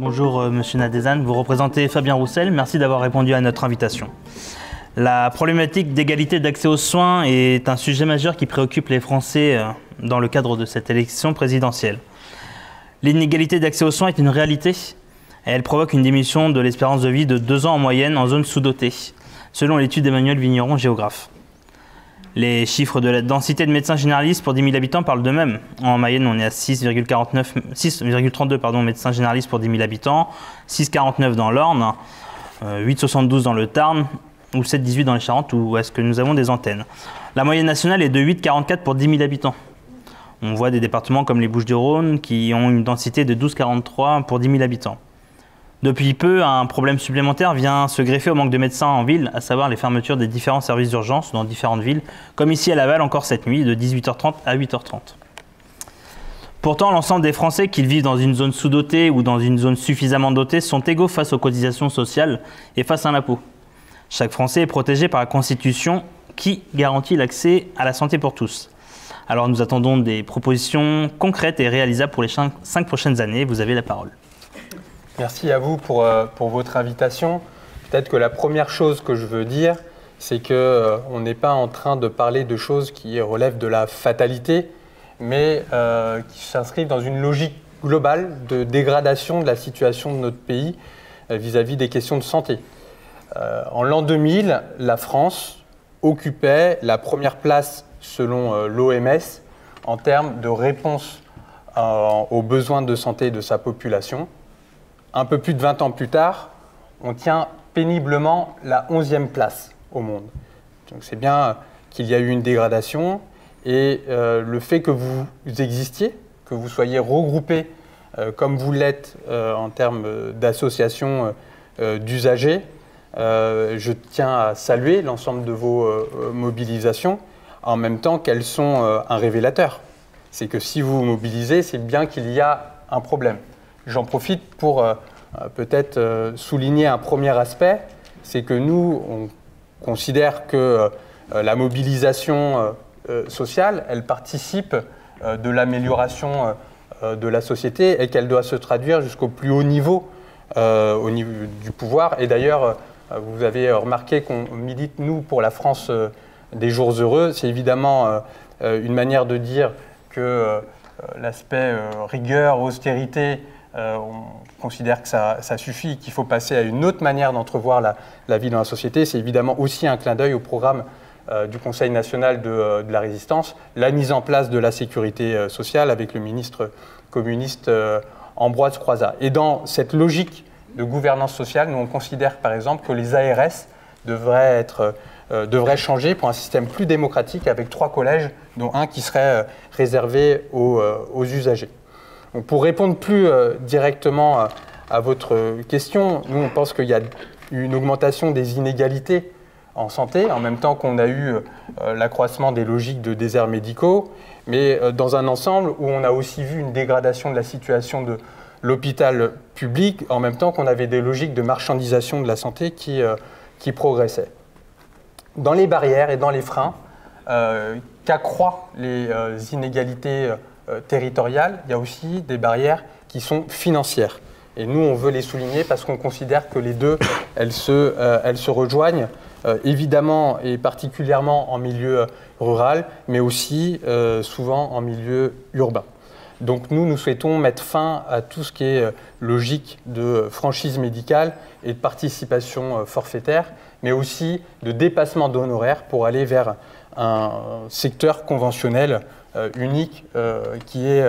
Bonjour Monsieur Nadezan, vous représentez Fabien Roussel, merci d'avoir répondu à notre invitation. La problématique d'égalité d'accès aux soins est un sujet majeur qui préoccupe les Français dans le cadre de cette élection présidentielle. L'inégalité d'accès aux soins est une réalité et elle provoque une diminution de l'espérance de vie de 2 ans en moyenne en zone sous-dotée, selon l'étude d'Emmanuel Vigneron, géographe. Les chiffres de la densité de médecins généralistes pour 10 000 habitants parlent d'eux-mêmes. En Mayenne, on est à 6,32 médecins généralistes pour 10 000 habitants, 6,49 dans l'Orne, 8,72 dans le Tarn ou 7,18 dans les Charentes, où est-ce que nous avons des antennes. La moyenne nationale est de 8,44 pour 10 000 habitants. On voit des départements comme les Bouches-du-Rhône qui ont une densité de 12,43 pour 10 000 habitants. Depuis peu, un problème supplémentaire vient se greffer au manque de médecins en ville, à savoir les fermetures des différents services d'urgence dans différentes villes, comme ici à Laval encore cette nuit, de 18h30 à 8h30. Pourtant, l'ensemble des Français, qu'ils vivent dans une zone sous-dotée ou dans une zone suffisamment dotée, sont égaux face aux cotisations sociales et face à l'impôt. Chaque Français est protégé par la Constitution qui garantit l'accès à la santé pour tous. Alors nous attendons des propositions concrètes et réalisables pour les 5 prochaines années. Vous avez la parole. Merci à vous pour votre invitation. Peut-être que la première chose que je veux dire, c'est qu'on n'est pas en train de parler de choses qui relèvent de la fatalité, mais qui s'inscrivent dans une logique globale de dégradation de la situation de notre pays vis-à-vis des questions de santé. En l'an 2000, la France occupait la première place selon l'OMS en termes de réponse aux besoins de santé de sa population. Un peu plus de 20 ans plus tard, on tient péniblement la 11e place au monde. Donc c'est bien qu'il y a eu une dégradation et le fait que vous existiez, que vous soyez regroupés comme vous l'êtes en termes d'associations d'usagers, je tiens à saluer l'ensemble de vos mobilisations, en même temps qu'elles sont un révélateur. C'est que si vous vous mobilisez, c'est bien qu'il y a un problème. J'en profite pour peut-être souligner un premier aspect, c'est que nous, on considère que la mobilisation sociale, elle participe de l'amélioration de la société et qu'elle doit se traduire jusqu'au plus haut niveau, au niveau du pouvoir. Et d'ailleurs, vous avez remarqué qu'on milite, nous, pour la France des jours heureux. C'est évidemment une manière de dire que l'aspect rigueur, austérité, on considère que ça suffit, qu'il faut passer à une autre manière d'entrevoir la vie dans la société. C'est évidemment aussi un clin d'œil au programme du Conseil national de la résistance, la mise en place de la sécurité sociale avec le ministre communiste Ambroise Croizat. Et dans cette logique de gouvernance sociale, nous on considère par exemple que les ARS devraient changer pour un système plus démocratique avec 3 collèges, dont un qui serait réservé aux usagers. Donc pour répondre plus directement à votre question, nous on pense qu'il y a une augmentation des inégalités en santé, en même temps qu'on a eu l'accroissement des logiques de déserts médicaux, mais dans un ensemble où on a aussi vu une dégradation de la situation de l'hôpital public, en même temps qu'on avait des logiques de marchandisation de la santé qui progressaient. Dans les barrières et dans les freins, qu'accroît les inégalités territoriales, il y a aussi des barrières qui sont financières. Et nous, on veut les souligner parce qu'on considère que les deux, elles se rejoignent, évidemment et particulièrement en milieu rural, mais aussi souvent en milieu urbain. Donc nous souhaitons mettre fin à tout ce qui est logique de franchise médicale et de participation forfaitaire, mais aussi de dépassement d'honoraires pour aller vers un secteur conventionnel unique qui est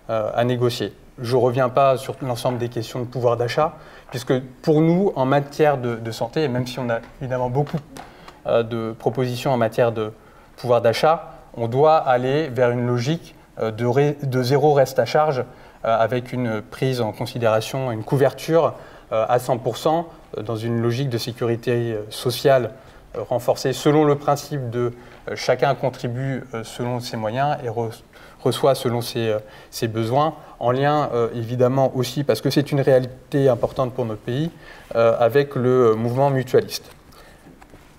à négocier. Je ne reviens pas sur l'ensemble des questions de pouvoir d'achat, puisque pour nous, en matière de santé, et même si on a évidemment beaucoup de propositions en matière de pouvoir d'achat, on doit aller vers une logique de zéro reste à charge avec une prise en considération, une couverture à 100% dans une logique de sécurité sociale renforcée selon le principe de chacun contribue selon ses moyens et reçoit selon ses besoins, en lien évidemment aussi, parce que c'est une réalité importante pour notre pays, avec le mouvement mutualiste.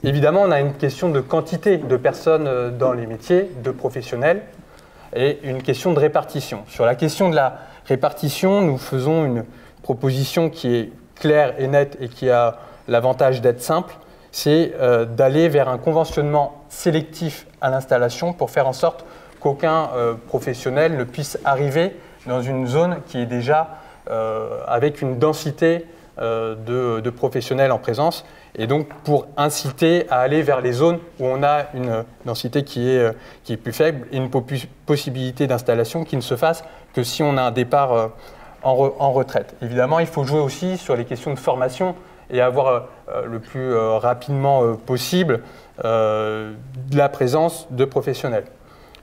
Évidemment, on a une question de quantité de personnes dans les métiers, de professionnels, et une question de répartition. Sur la question de la répartition, nous faisons une proposition qui est claire et nette et qui a l'avantage d'être simple, c'est d'aller vers un conventionnement sélectif à l'installation pour faire en sorte qu'aucun professionnel ne puisse arriver dans une zone qui est déjà avec une densité de professionnels en présence, et donc pour inciter à aller vers les zones où on a une densité qui est plus faible et une possibilité d'installation qui ne se fasse que si on a un départ en retraite. Évidemment, il faut jouer aussi sur les questions de formation et avoir le plus rapidement possible la présence de professionnels.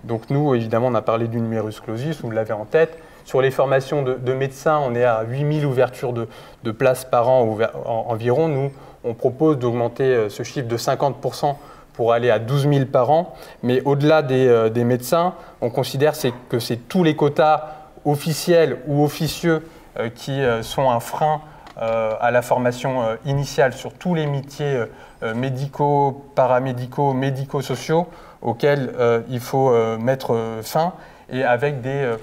Donc nous, évidemment, on a parlé du numerus clausus, vous l'avez en tête. Sur les formations de médecins, on est à 8000 ouvertures de places par an environ. Nous, on propose d'augmenter ce chiffre de 50% pour aller à 12 000 par an. Mais au-delà des médecins, on considère que c'est tous les quotas officiels ou officieux qui sont un frein à la formation initiale sur tous les métiers médicaux, paramédicaux, médico-sociaux auxquels il faut mettre fin, et avec des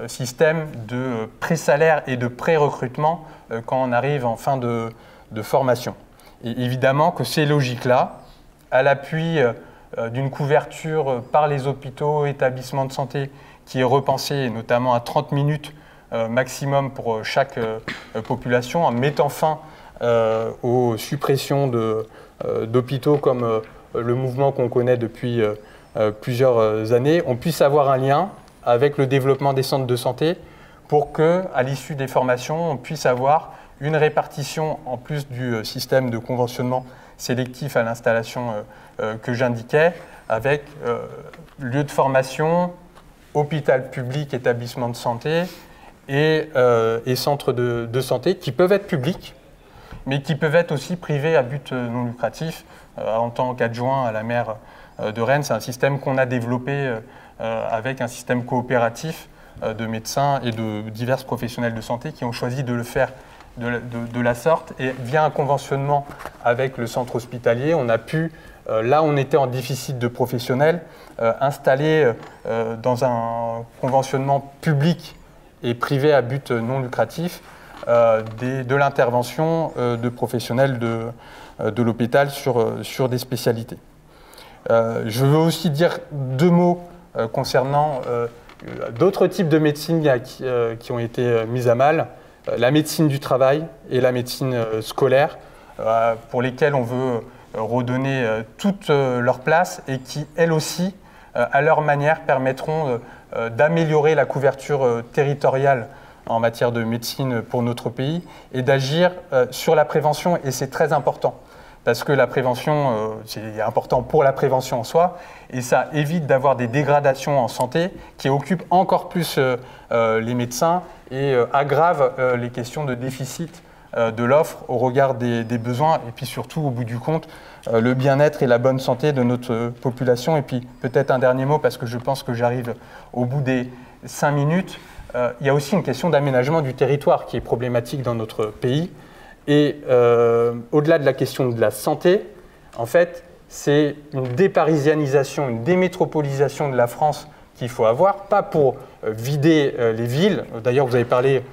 systèmes de pré-salaire et de pré-recrutement quand on arrive en fin de formation. Et évidemment que ces logiques-là, à l'appui d'une couverture par les hôpitaux, établissements de santé qui est repensée, notamment à 30 minutes maximum pour chaque population, en mettant fin aux suppressions d'hôpitaux comme le mouvement qu'on connaît depuis plusieurs années, on puisse avoir un lien avec le développement des centres de santé pour qu'à l'issue des formations, on puisse avoir une répartition, en plus du système de conventionnement sélectif à l'installation que j'indiquais, avec lieu de formation, hôpital public, établissement de santé et centres de santé qui peuvent être publics, mais qui peuvent être aussi privés à but non lucratif. En tant qu'adjoint à la maire de Rennes, c'est un système qu'on a développé avec un système coopératif de médecins et de divers professionnels de santé qui ont choisi de le faire de la sorte. Et via un conventionnement avec le centre hospitalier, on a pu, là où on était en déficit de professionnels, installer dans un conventionnement public et privé à but non lucratif de l'intervention de professionnels de l'hôpital sur des spécialités. Je veux aussi dire deux mots concernant d'autres types de médecine qui ont été mises à mal, la médecine du travail et la médecine scolaire, pour lesquelles on veut redonner toute leur place et qui, elles aussi, à leur manière, permettront d'améliorer la couverture territoriale en matière de médecine pour notre pays et d'agir sur la prévention, et c'est très important. Parce que la prévention, c'est important pour la prévention en soi, et ça évite d'avoir des dégradations en santé qui occupent encore plus les médecins et aggravent les questions de déficit de l'offre au regard des besoins, et puis surtout, au bout du compte, le bien-être et la bonne santé de notre population. Et puis peut-être un dernier mot, parce que je pense que j'arrive au bout des 5 minutes, il y a aussi une question d'aménagement du territoire qui est problématique dans notre pays. Et au-delà de la question de la santé, en fait, c'est une déparisianisation, une démétropolisation de la France qu'il faut avoir, pas pour vider les villes. D'ailleurs, vous avez parlé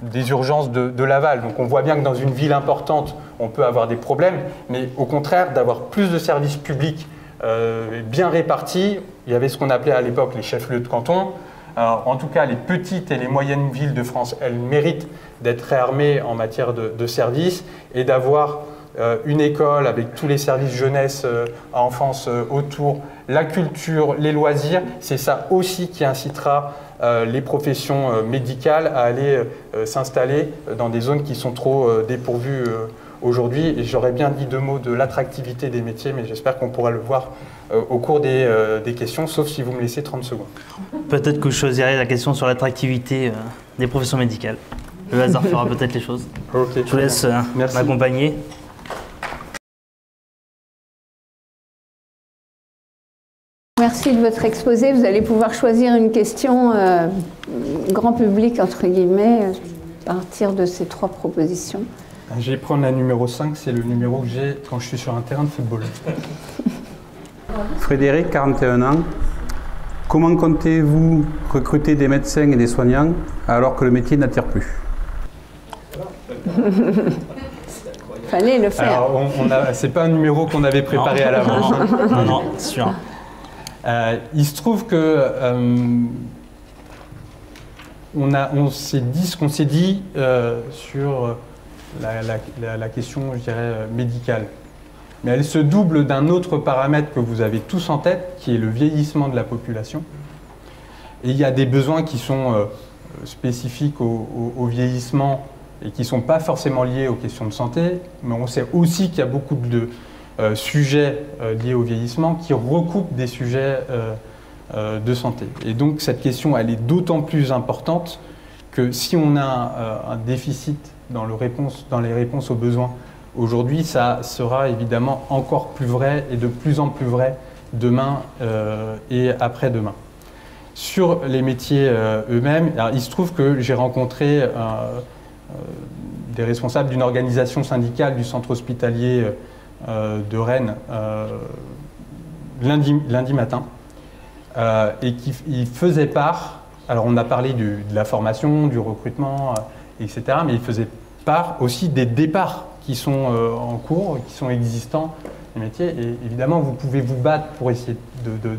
des urgences de Laval. Donc on voit bien que dans une ville importante, on peut avoir des problèmes, mais au contraire, d'avoir plus de services publics bien répartis. Il y avait ce qu'on appelait à l'époque les chefs-lieux de canton. Alors, en tout cas, les petites et les moyennes villes de France, elles méritent d'être réarmées en matière de services et d'avoir une école avec tous les services jeunesse, enfance autour, la culture, les loisirs. C'est ça aussi qui incitera les professions médicales à aller s'installer dans des zones qui sont trop dépourvues aujourd'hui. Et j'aurais bien dit deux mots de l'attractivité des métiers, mais j'espère qu'on pourra le voir au cours des questions, sauf si vous me laissez 30 secondes. Peut-être que je choisirai la question sur l'attractivité des professions médicales. Le hasard fera peut-être les choses. Okay, je vous laisse m'accompagner. Merci de votre exposé. Vous allez pouvoir choisir une question grand public, entre guillemets, à partir de ces 3 propositions. Je vais prendre la numéro 5, c'est le numéro que j'ai quand je suis sur un terrain de football. Frédéric, 41 ans. Comment comptez-vous recruter des médecins et des soignants alors que le métier n'attire plus? Fallait le faire. Alors, c'est pas un numéro qu'on avait préparé à l'avance. Non, c'est sûr. Il se trouve que on s'est dit ce qu'on s'est dit sur la question, je dirais, médicale. Mais elle se double d'un autre paramètre que vous avez tous en tête, qui est le vieillissement de la population. Et il y a des besoins qui sont spécifiques au vieillissement et qui ne sont pas forcément liés aux questions de santé, mais on sait aussi qu'il y a beaucoup de sujets liés au vieillissement qui recoupent des sujets de santé. Et donc cette question, elle est d'autant plus importante que si on a un déficit dans les réponses aux besoins aujourd'hui, ça sera évidemment encore plus vrai et de plus en plus vrai demain et après-demain. Sur les métiers eux-mêmes, il se trouve que j'ai rencontré des responsables d'une organisation syndicale du centre hospitalier de Rennes lundi matin et qui faisait part, alors on a parlé de la formation, du recrutement, etc., mais il faisait part aussi des départs qui sont en cours, qui sont existants, les métiers. Et évidemment, vous pouvez vous battre pour essayer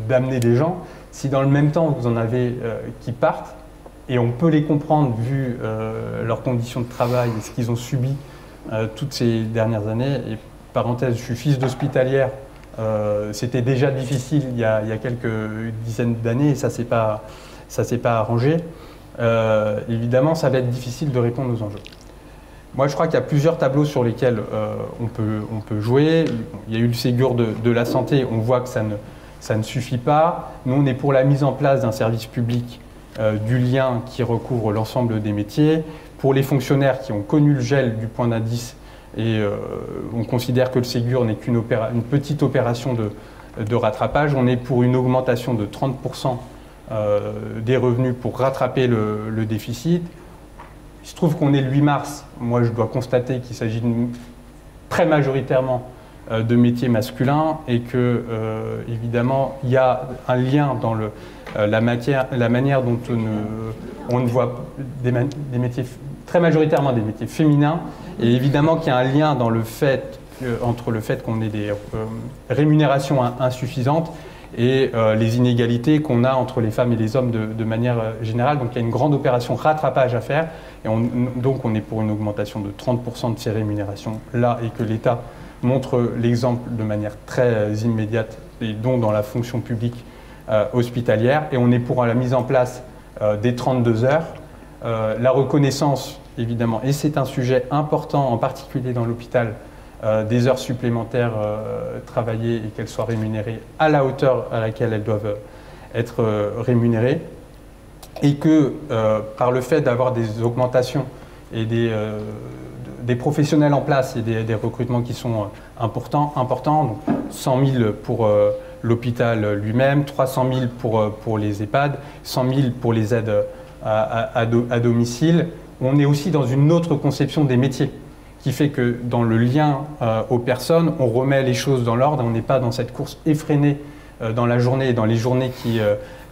d'amener des gens. Si dans le même temps, vous en avez qui partent, et on peut les comprendre vu leurs conditions de travail et ce qu'ils ont subi toutes ces dernières années. Et parenthèse, je suis fils d'hospitalière. C'était déjà difficile il y a quelques dizaines d'années et ça s'est pas arrangé. Évidemment, ça va être difficile de répondre aux enjeux. Moi, je crois qu'il y a plusieurs tableaux sur lesquels on peut jouer. Il y a eu le Ségur de la santé, on voit que ça ne suffit pas. Nous, on est pour la mise en place d'un service public du lien qui recouvre l'ensemble des métiers. Pour les fonctionnaires qui ont connu le gel du point d'indice, et on considère que le Ségur n'est qu'une petite opération de rattrapage, on est pour une augmentation de 30% des revenus pour rattraper le déficit. Il se trouve qu'on est le 8 mars. Moi, je dois constater qu'il s'agit très majoritairement de métiers masculins et que, évidemment, il y a un lien dans la manière dont on ne voit des métiers, très majoritairement des métiers féminins, et évidemment qu'il y a un lien dans entre le fait qu'on ait des rémunérations insuffisantes et les inégalités qu'on a entre les femmes et les hommes de manière générale. Donc il y a une grande opération rattrapage à faire, et donc on est pour une augmentation de 30% de ces rémunérations-là, et que l'État montre l'exemple de manière très immédiate, et dont dans la fonction publique hospitalière. Et on est pour la mise en place des 32 heures, la reconnaissance évidemment, et c'est un sujet important, en particulier dans l'hôpital, des heures supplémentaires travaillées et qu'elles soient rémunérées à la hauteur à laquelle elles doivent être rémunérées, et que par le fait d'avoir des augmentations et des professionnels en place et des recrutements qui sont importants, donc 100 000 pour l'hôpital lui-même, 300 000 pour les EHPAD, 100 000 pour les aides à domicile. On est aussi dans une autre conception des métiers, qui fait que dans le lien aux personnes, on remet les choses dans l'ordre, on n'est pas dans cette course effrénée dans la journée et dans les journées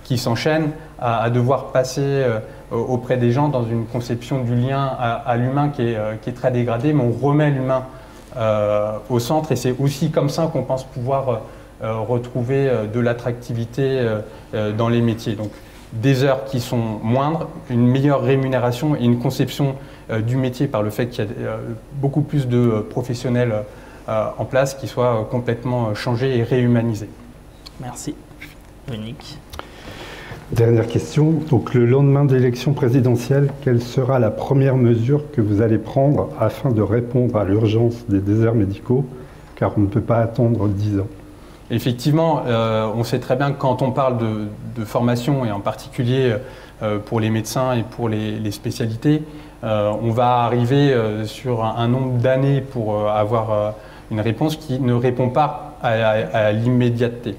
qui s'enchaînent à devoir passer auprès des gens dans une conception du lien à l'humain qui est très dégradée, mais on remet l'humain au centre, et c'est aussi comme ça qu'on pense pouvoir retrouver de l'attractivité dans les métiers. Donc, des heures qui sont moindres, une meilleure rémunération et une conception du métier par le fait qu'il y a beaucoup plus de professionnels en place qui soient complètement changés et réhumanisés. Merci. Monique. Dernière question. Donc, le lendemain de l'élection présidentielle, quelle sera la première mesure que vous allez prendre afin de répondre à l'urgence des déserts médicaux, car on ne peut pas attendre 10 ans? Effectivement, on sait très bien que quand on parle de formation, et en particulier pour les médecins et pour les spécialités, on va arriver sur un nombre d'années pour avoir une réponse qui ne répond pas à l'immédiateté.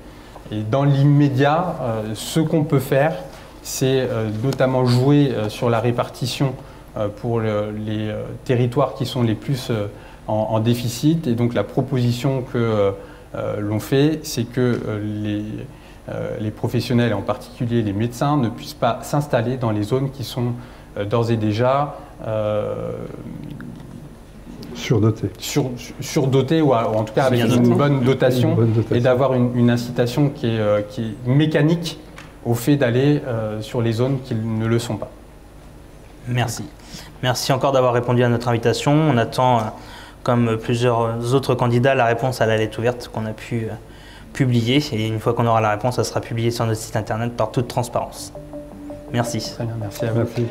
Et dans l'immédiat, ce qu'on peut faire, c'est notamment jouer sur la répartition pour les territoires qui sont les plus en déficit. Et donc la proposition que l'on fait, c'est que les professionnels, et en particulier les médecins, ne puissent pas s'installer dans les zones qui sont d'ores et déjà Surdoté. Surdoté ou en tout cas avec une bonne dotation, et d'avoir une incitation qui est mécanique au fait d'aller sur les zones qui ne le sont pas. Merci. Merci encore d'avoir répondu à notre invitation. On attend, comme plusieurs autres candidats, la réponse à la lettre ouverte qu'on a pu publier. Et une fois qu'on aura la réponse, ça sera publié sur notre site internet par toute transparence. Merci. Très bien, merci à vous. Merci.